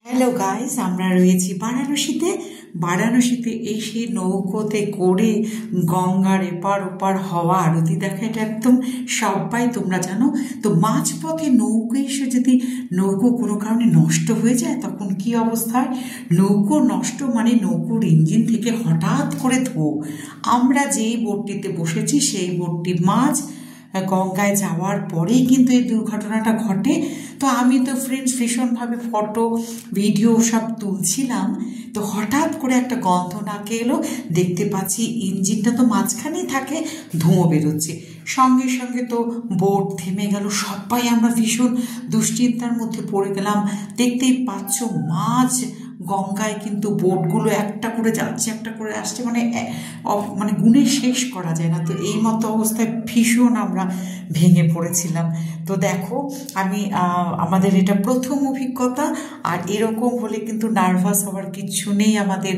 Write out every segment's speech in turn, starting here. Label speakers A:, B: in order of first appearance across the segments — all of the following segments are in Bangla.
A: হ্যালো গাইস, আমরা রয়েছি বারাণসীতে এসে নৌকোতে করে গঙ্গার এপার ওপার হওয়া আরতি দেখা, এটা একদম সবাই তোমরা জানো। তো মাঝপথে নৌকো এসে যদি নৌকো কোনো কারণে নষ্ট হয়ে যায় তখন কি অবস্থা হয়? নৌকো নষ্ট মানে নৌকোর ইঞ্জিন থেকে হঠাৎ করে ধোঁয়া। আমরা যেই বোটটিতে বসেছি সেই বোটটি মাঝ গঙ্গায় যাওয়ার পরেই কিন্তু এই দুর্ঘটনাটা ঘটে। তো আমি তো ফ্রেন্ডস ভীষণভাবে ফটো ভিডিও সব তুলছিলাম, তো হঠাৎ করে একটা গন্ধ নাকে এলো, দেখতে পাচ্ছি ইঞ্জিনটা তো মাঝখানেই থাকে, ধোঁয়া বেরোচ্ছে। সঙ্গে সঙ্গে তো বোট থেমে গেল, সবাই আমরা ভীষণ দুশ্চিন্তার মধ্যে পড়ে গেলাম। দেখতেই পাচ্ছ মাঝ গঙ্গায় কিন্তু বোটগুলো একটা করে যাচ্ছে, একটা করে আসছে, মানে গুণে শেষ করা যায় না। তো এই মতো অবস্থায় ভীষণ আমরা ভেঙে পড়েছিলাম। তো দেখো, আমাদের এটা প্রথম অভিজ্ঞতা, আর এরকম হলে কিন্তু নার্ভাস হওয়ার কিচ্ছু নেই। আমাদের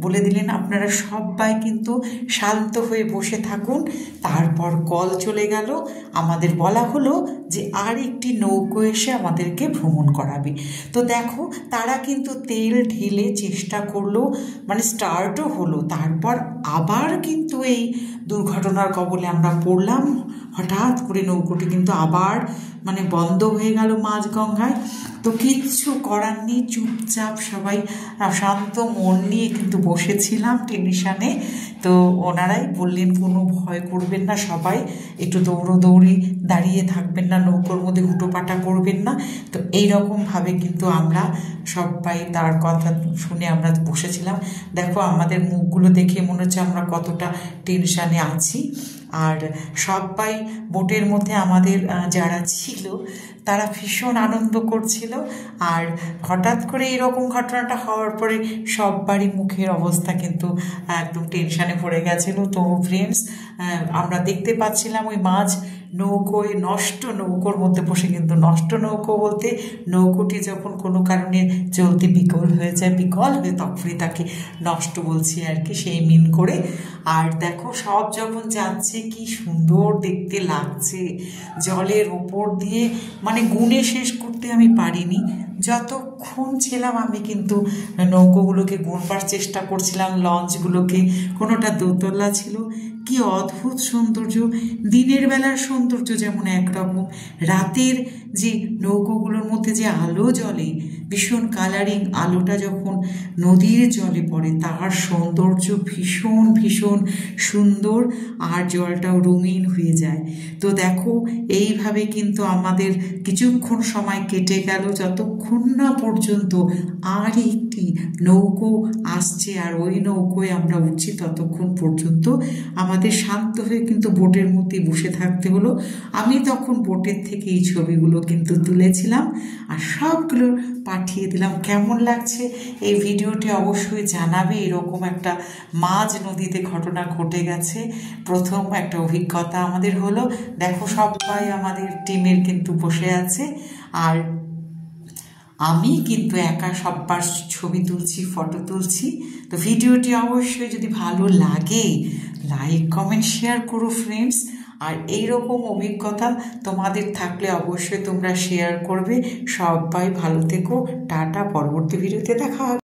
A: বলে দিলেন আপনারা সবাই কিন্তু শান্ত হয়ে বসে থাকুন। তারপর কল চলে গেল, আমাদের বলা হলো যে আর একটি নৌকো এসে আমাদেরকে ভ্রমণ করাবে। তো দেখো, তারা কিন্তু তেল ঢেলে চেষ্টা করলো, মানে স্টার্টও হলো, তারপর আবার কিন্তু এই দুর্ঘটনার কবলে আমরা পড়লাম। হঠাৎ করে নৌকোটি কিন্তু আবার বন্ধ হয়ে গেল মাঝ গঙ্গায়। তো কিচ্ছু করার নেই, চুপচাপ সবাই শান্ত মন নিয়ে কিন্তু বসেছিলাম টেনশানে। তো ওনারাই বললেন কোনো ভয় করবেন না, সবাই একটু দৌড়ি দাঁড়িয়ে থাকবেন না, নৌকোর মধ্যে হুটোপাটা করবেন না। তো এইরকমভাবে কিন্তু আমরা সবাই তার কথা শুনে আমরা বসেছিলাম। দেখো, আমাদের মুখগুলো দেখে মনে হচ্ছে আমরা কতটা টেনশানে আছি। আর সবাই বোটের মধ্যে আমাদের যারা ছিল তারা ভীষণ আনন্দ করছিল। আর হঠাৎ করে এরকম ঘটনাটা হওয়ার পরে সবারই মুখের অবস্থা কিন্তু একদম টেনশানে পড়ে গেছিলো। তো ফ্রেন্ডস, আমরা দেখতে পাচ্ছিলাম ওই মাঝ নৌকোয় নৌকোর মধ্যে বসে, কিন্তু নষ্ট নৌকো বলতে নৌকোটি যখন কোনো কারণে চলতে বিকল হয়ে তখনই তাকে নষ্ট বলছি আর কি, সেই মিন করে। আর দেখো, সব যখন যাচ্ছে কি সুন্দর দেখতে লাগছে, জলের ওপর দিয়ে গুণে শেষ করতে আমি পারিনি। যতক্ষণ ছিলাম আমি কিন্তু নৌকোগুলোকে গুনবার চেষ্টা করছিলাম, লঞ্চগুলোকে। কোনোটা দোতলা ছিল, কি অদ্ভুত সৌন্দর্য! দিনের বেলার সৌন্দর্য যেমন একরকম, রাতের যে নৌকোগুলোর মধ্যে যে আলো জ্বলে, ভীষণ কালারিং আলোটা যখন নদীর জলে পড়ে তার সৌন্দর্য ভীষণ ভীষণ সুন্দর, আর জলটাও রঙিন হয়ে যায়। তো দেখো, এইভাবে কিন্তু আমাদের কিছুক্ষণ সময় কেটে গেল, যতক্ষণ না পর্যন্ত আর একটি নৌকো আসছে আর ওই নৌকোয় আমরা উঠছি, ততক্ষণ পর্যন্ত আমাদের শান্ত হয়ে কিন্তু বোটের মধ্যে বসে থাকতে হলো। আমি তখন বোটের থেকে এই ছবিগুলো কিন্তু তুলেছিলাম আর সবগুলো পাঠিয়ে দিলাম। কেমন লাগছে এই ভিডিওটি অবশ্যই জানাবে। এরকম একটা মাঝ নদীতে ঘটনা ঘটে গেছে, প্রথম একটা অভিজ্ঞতা আমাদের হলো। দেখো, সবাই আমাদের টিমের কিন্তু বসে আছে, আর আমি কিন্তু একা সব্বার ছবি তুলছি, ফটো তুলছি। তো ভিডিওটি অবশ্যই যদি ভালো লাগে লাইক কমেন্ট শেয়ার করো ফ্রেন্ডস। আর এইরকম অভিজ্ঞতা তোমাদের থাকলে অবশ্যই তোমরা শেয়ার করবে। সবাই ভালো থেকো, টাটা, পরবর্তী ভিডিওতে দেখা হবে।